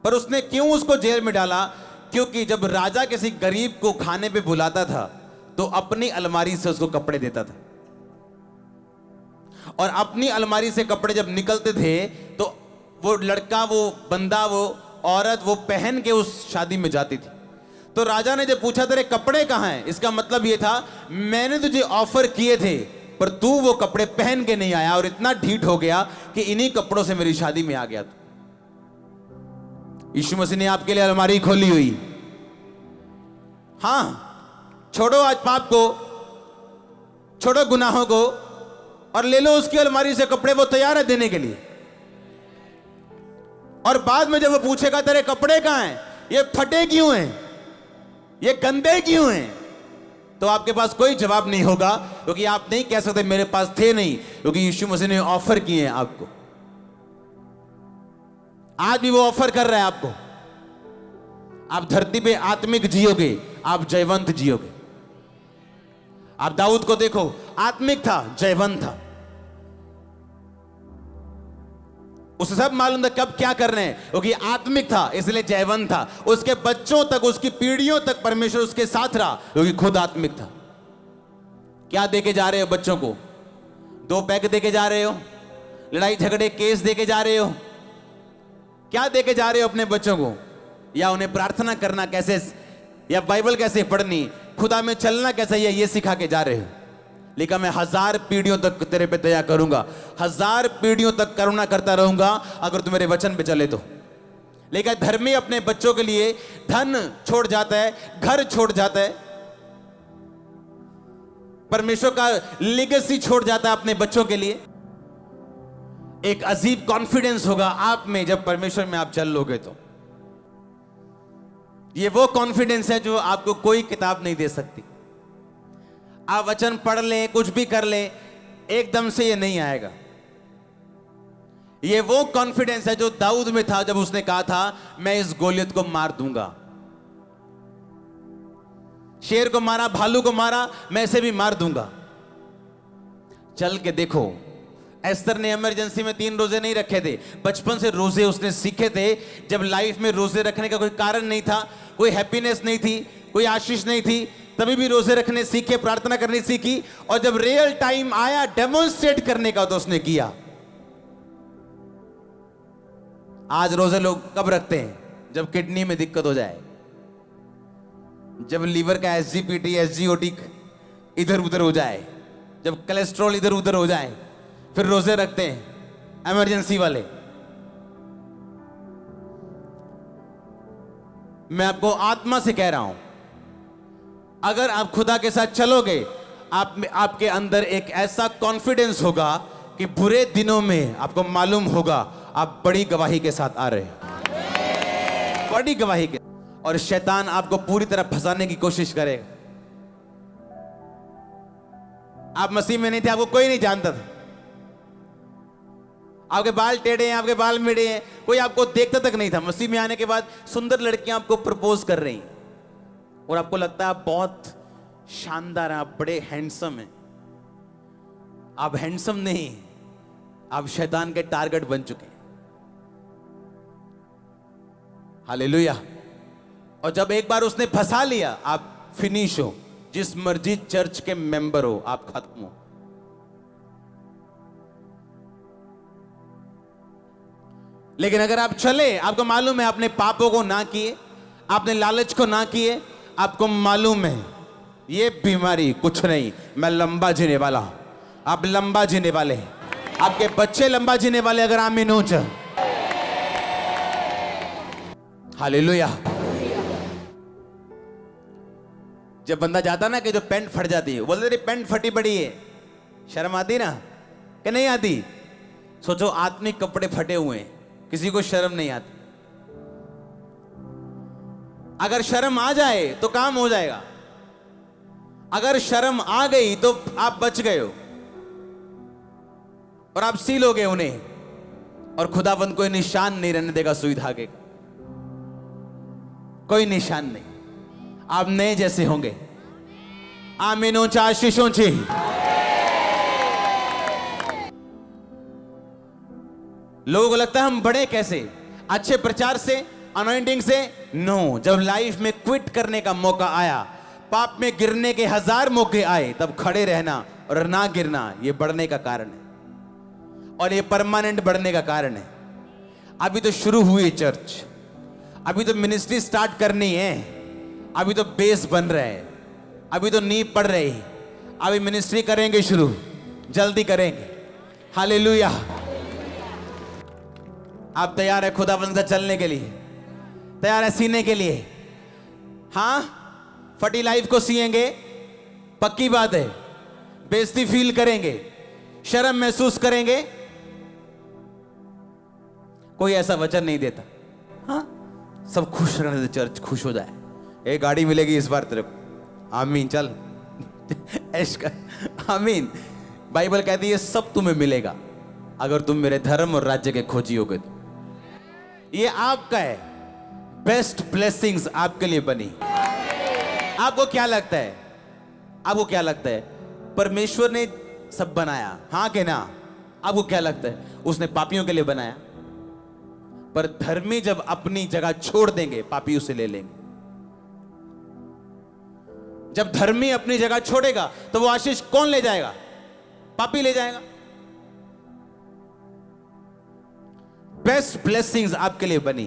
पर उसने क्यों उसको जेल में डाला? क्योंकि जब राजा किसी गरीब को खाने पे बुलाता था तो अपनी अलमारी से उसको कपड़े देता था, और अपनी अलमारी से कपड़े जब निकलते थे तो वो लड़का, वो बंदा, वो औरत वो पहन के उस शादी में जाती थी। तो राजा ने जब पूछा तेरे कपड़े कहां हैं, इसका मतलब ये था मैंने तुझे ऑफर किए थे पर तू वो कपड़े पहन के नहीं आया और इतना ढीठ हो गया कि इन्हीं कपड़ों से मेरी शादी में आ गया। यीशु मसीह ने आपके लिए अलमारी खोली हुई। हां, छोड़ो आज पाप को, छोड़ो गुनाहों को और ले लो उसकी अलमारी से कपड़े, वो तैयार है देने के लिए। और बाद में जब वो पूछेगा तेरे कपड़े कहां हैं, ये फटे क्यों हैं, ये गंदे क्यों हैं, तो आपके पास कोई जवाब नहीं होगा, क्योंकि आप नहीं कह सकते मेरे पास थे नहीं, क्योंकि यीशु मसीह ने ऑफर किए हैं आपको। आज भी वो ऑफर कर रहा है आपको। आप धरती पे आत्मिक जियोगे, आप जयवंत जियोगे। आप दाऊद को देखो, आत्मिक था, जयवंत था, उसे सब मालूम था कब क्या करना है, क्योंकि आत्मिक था इसलिए जयवंत था। उसके बच्चों तक, उसकी पीढ़ियों तक परमेश्वर उसके साथ रहा, क्योंकि खुद आत्मिक था। क्या देके जा रहे हो बच्चों को? 2 पैक देके जा रहे हो? लड़ाई झगड़े केस देके जा रहे हो? क्या देके जा रहे हो अपने बच्चों को? या उन्हें प्रार्थना करना कैसे, या बाइबल कैसे पढ़नी, खुदा में चलना कैसे, ये सिखा के जा रहे हो? लिखा मैं 1000 पीढ़ियों तक तेरे पे दया करूंगा, 1000 पीढ़ियों तक करुणा करता रहूंगा अगर तू मेरे वचन पे चले तो। लेकिन धर्मी अपने बच्चों के लिए धन छोड़ जाता है, घर छोड़ जाता है, परमेश्वर का लेगेसी छोड़ जाता है अपने बच्चों के लिए। एक अजीब कॉन्फिडेंस होगा आप में जब परमेश्वर में आप चल लोगे तो। ये वो कॉन्फिडेंस है जो आपको कोई किताब नहीं दे सकती। आप वचन पढ़ लें, कुछ भी कर लें, एकदम से ये नहीं आएगा। ये वो कॉन्फिडेंस है जो दाऊद में था जब उसने कहा था मैं इस गोलियत को मार दूंगा। शेर को मारा, भालू को मारा, मैं इसे भी मार दूंगा। चल के देखो, एस्तर ने इमरजेंसी में 3 रोजे नहीं रखे थे, बचपन से रोजे उसने सीखे थे। जब लाइफ में रोजे रखने का कोई कारण नहीं था, कोई हैप्पीनेस नहीं थी, कोई आशीष नहीं थी, तभी भी रोजे रखने सीखे, प्रार्थना करनी सीखी, और जब रियल टाइम आया डेमोन्स्ट्रेट करने का तो उसने किया। आज रोजे लोग कब रखते हैं? जब किडनी में दिक्कत हो जाए, जब लीवर का एसजीपीटी एसजीओटी इधर उधर हो जाए, जब कोलेस्ट्रॉल इधर उधर हो जाए, फिर रोजे रखते हैं इमरजेंसी वाले। मैं आपको आत्मा से कह रहा हूं, अगर आप खुदा के साथ चलोगे, आपके अंदर एक ऐसा कॉन्फिडेंस होगा कि बुरे दिनों में आपको मालूम होगा आप बड़ी गवाही के साथ आ रहे हैं, बड़ी गवाही के। और शैतान आपको पूरी तरह फंसाने की कोशिश करेगा। आप मसीह में नहीं थे, आपको कोई नहीं जानता था, आपके बाल टेढ़े हैं, आपके बाल मेढ़े हैं, कोई आपको देखता तक नहीं था। मसीह में आने के बाद सुंदर लड़कियां आपको प्रपोज कर रही हैं और आपको लगता है आप बहुत शानदार हैं, आप बड़े हैंडसम हैं। आप हैंडसम नहीं, आप शैतान के टारगेट बन चुके हैं। हालेलुया। और जब एक बार उसने फंसा लिया, आप फिनिश हो। जिस मर्जी चर्च के मेंबर हो, आप खत्म हो। लेकिन अगर आप चले, आपको मालूम है आपने पापों को ना किए, आपने लालच को ना किए, आपको मालूम है ये बीमारी कुछ नहीं, मैं लंबा जीने वाला हूं। आप लंबा जीने वाले हैं, आपके बच्चे लंबा जीने वाले। अगर आमीन हो जाए, हालेलुया। जब बंदा जाता ना कि जो पैंट फट जाती है, बोलते तेरी पैंट फटी पड़ी है, शर्म आती ना कि नहीं आती? सोचो आत्मिक कपड़े फटे हुए हैं, किसी को शर्म नहीं आती। अगर शर्म आ जाए तो काम हो जाएगा, अगर शर्म आ गई तो आप बच गए हो और आप सीलोगे उन्हें, और खुदाबंद कोई निशान नहीं रहने देगा सुई धागे का, कोई निशान नहीं। आप नए जैसे होंगे। आमीन ऊंचा, आशीष ऊंची। लोगों को लगता है हम बढ़े कैसे? अच्छे प्रचार से, अनॉइंटिंग से? नो। जब लाइफ में क्विट करने का मौका आया, पाप में गिरने के 1000 मौके आए, तब खड़े रहना और ना गिरना, यह बढ़ने का कारण है और यह परमानेंट बढ़ने का कारण है। अभी तो शुरू हुई चर्च, अभी तो मिनिस्ट्री स्टार्ट करनी है, अभी तो बेस बन रहा है, अभी तो नींव पड़ रही है, अभी मिनिस्ट्री करेंगे शुरू, जल्दी करेंगे। हालेलुया। आप तैयार है खुदाबंद का चलने के लिए? तैयार है सीने के लिए? हाँ, फटी लाइफ को सिएंगे, पक्की बात है। बेइज्जती फील करेंगे, शर्म महसूस करेंगे, कोई ऐसा वचन नहीं देता। हाँ, सब खुश रहने दे, चर्च खुश हो जाए, एक गाड़ी मिलेगी इस बार तेरे को। आमीन, चल ऐश कर, आमीन। बाइबल कहती है सब तुम्हें मिलेगा अगर तुम मेरे धर्म और राज्य के खोजी होगे तो। ये आपका है, बेस्ट ब्लेसिंग्स आपके लिए बनी। आपको क्या लगता है? आपको क्या लगता है परमेश्वर ने सब बनाया, हाँ कि ना? आपको क्या लगता है उसने पापियों के लिए बनाया? पर धर्मी जब अपनी जगह छोड़ देंगे, पापी उसे ले लेंगे। जब धर्मी अपनी जगह छोड़ेगा तो वो आशीष कौन ले जाएगा? पापी ले जाएगा। बेस्ट ब्लेसिंग्स आपके लिए बनी,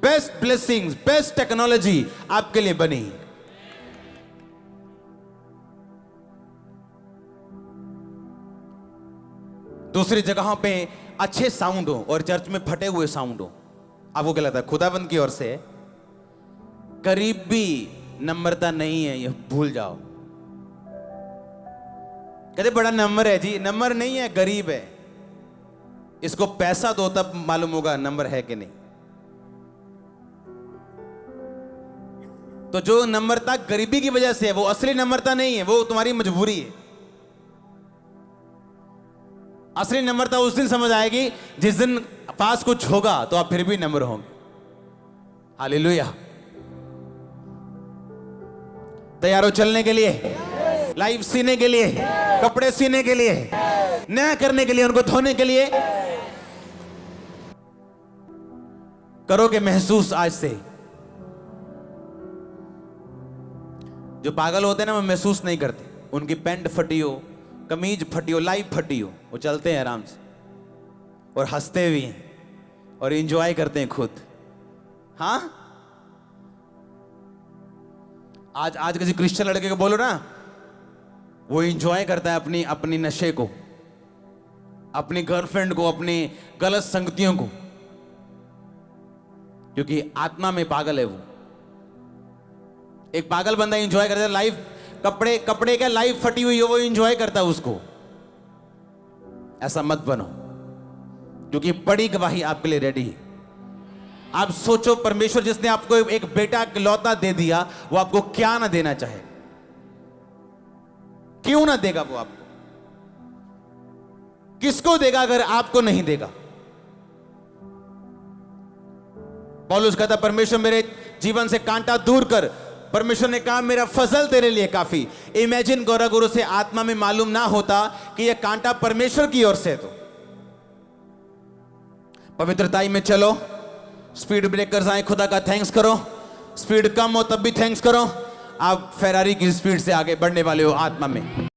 बेस्ट ब्लेसिंग्स, बेस्ट टेक्नोलॉजी आपके लिए बनी। दूसरी जगहों पे अच्छे साउंड हो और चर्च में फटे हुए साउंड हो। आपको क्या लगता है खुदाबंद की ओर से गरीबी नम्रता नहीं है? ये भूल जाओ। कहते बड़ा नंबर है जी, नंबर नहीं है, गरीब है। इसको पैसा दो तब मालूम होगा नंबर है कि नहीं। तो जो नम्रता गरीबी की वजह से है, वो असली नम्रता नहीं है, वो तुम्हारी मजबूरी है। असली नम्रता उस दिन समझ आएगी जिस दिन पास कुछ होगा तो आप फिर भी नम्र होंगे। हालेलुया। तैयार हो चलने के लिए, लाइफ सीने के लिए, कपड़े सीने के लिए, नया करने के लिए, उनको धोने के लिए? करोगे महसूस आज से। जो पागल होते हैं ना, वो महसूस नहीं करते। उनकी पैंट फटी हो, कमीज फटी हो, लाइफ फटी हो, वो चलते हैं आराम से और हंसते भी हैं और एंजॉय करते हैं खुद। हाँ, आज किसी क्रिश्चियन लड़के को बोलो ना, वो एंजॉय करता है अपनी नशे को, अपनी गर्लफ्रेंड को, अपनी गलत संगतियों को, क्योंकि आत्मा में पागल है वो। एक पागल बंदा एंजॉय करता है लाइफ, कपड़े क्या लाइफ फटी हुई हो, वो एंजॉय करता है उसको। ऐसा मत बनो, क्योंकि बड़ी गवाही आपके लिए रेडी है। आप सोचो, परमेश्वर जिसने आपको एक बेटा इकलौता दे दिया, वो आपको क्या ना देना चाहे? क्यों ना देगा वो आपको? किसको देगा अगर आपको नहीं देगा? पौलुस कहता, परमेश्वर मेरे जीवन से कांटा दूर कर। परमेश्वर ने कहा, मेरा फजल तेरे लिए काफी। इमेजिन गौरा गुरु से आत्मा में मालूम ना होता कि यह कांटा परमेश्वर की ओर से। तो पवित्रताई में चलो, स्पीड ब्रेकर्स आए, खुदा का थैंक्स करो। स्पीड कम हो तब भी थैंक्स करो। आप फेरारी की स्पीड से आगे बढ़ने वाले हो आत्मा में।